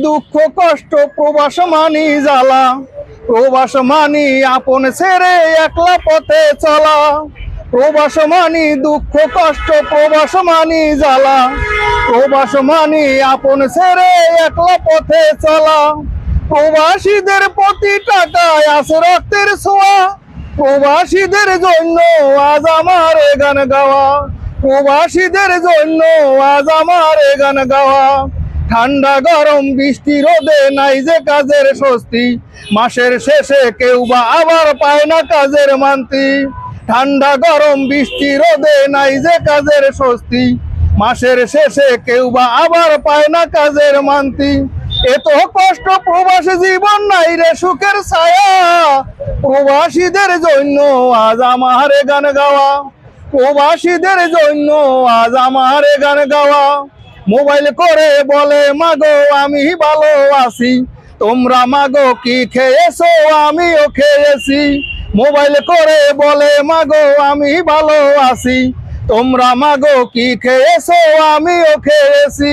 দুঃখ কষ্ট প্রবাস মানি জ্বালা, প্রবাস মানি আপন ছেড়ে একলা পথে চলা। প্রবাস মানি দুঃখ কষ্ট, প্রবাস মানি জ্বালা, প্রবাস মানি আপন ছেড়ে একলা পথে চলা। প্রবাসীদের প্রতি টাকায় আছে রক্তের ছোঁয়া, প্রবাসীদের জন্য আজ আমার এ গান গাওয়া। প্রবাসীদের জন্য আজ আমার এ গান গাওয়া। ঠান্ডা গরম বৃষ্টি রোদে নাই যে কাজের স্বস্তি, মাসের শেষে কেউ বা আবার পায় না কাজের মান্তি। ঠান্ডা গরম বৃষ্টি রোদে নাই যে কাজের স্বস্তি, মাসের শেষে কেউ বা আবার পায় না কাজের মান্তি। এত কষ্ট প্রবাসী জীবন নাই রে সুখের ছায়া, প্রবাসীদের জন্য আজ আমার এ গান গাওয়া। প্রবাসীদের জন্য আজ আমার এ গান গাওয়া। মোবাইল করে বলে মাগো আমি ভালো আছি, তোমরা মাগো কি খেয়েছো আমিও খেয়েছি। মোবাইল করে বলে মাগো আমি ভালো আছি, তোমরা মাগো কি খেয়েছো আমিও খেয়েছি।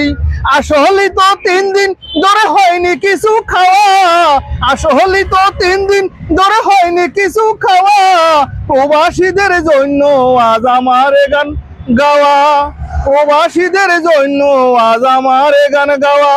আসলে তো 3 দিন ধরে হয়নি কিছু খাওয়া, আসলে তো 3 দিন ধরে হয়নি কিছু খাওয়া। প্রবাসীদের জন্য আজ আমার এ গান গাওয়া, প্রবাসীদের জন্য আজ আমার এ গান গাওয়া।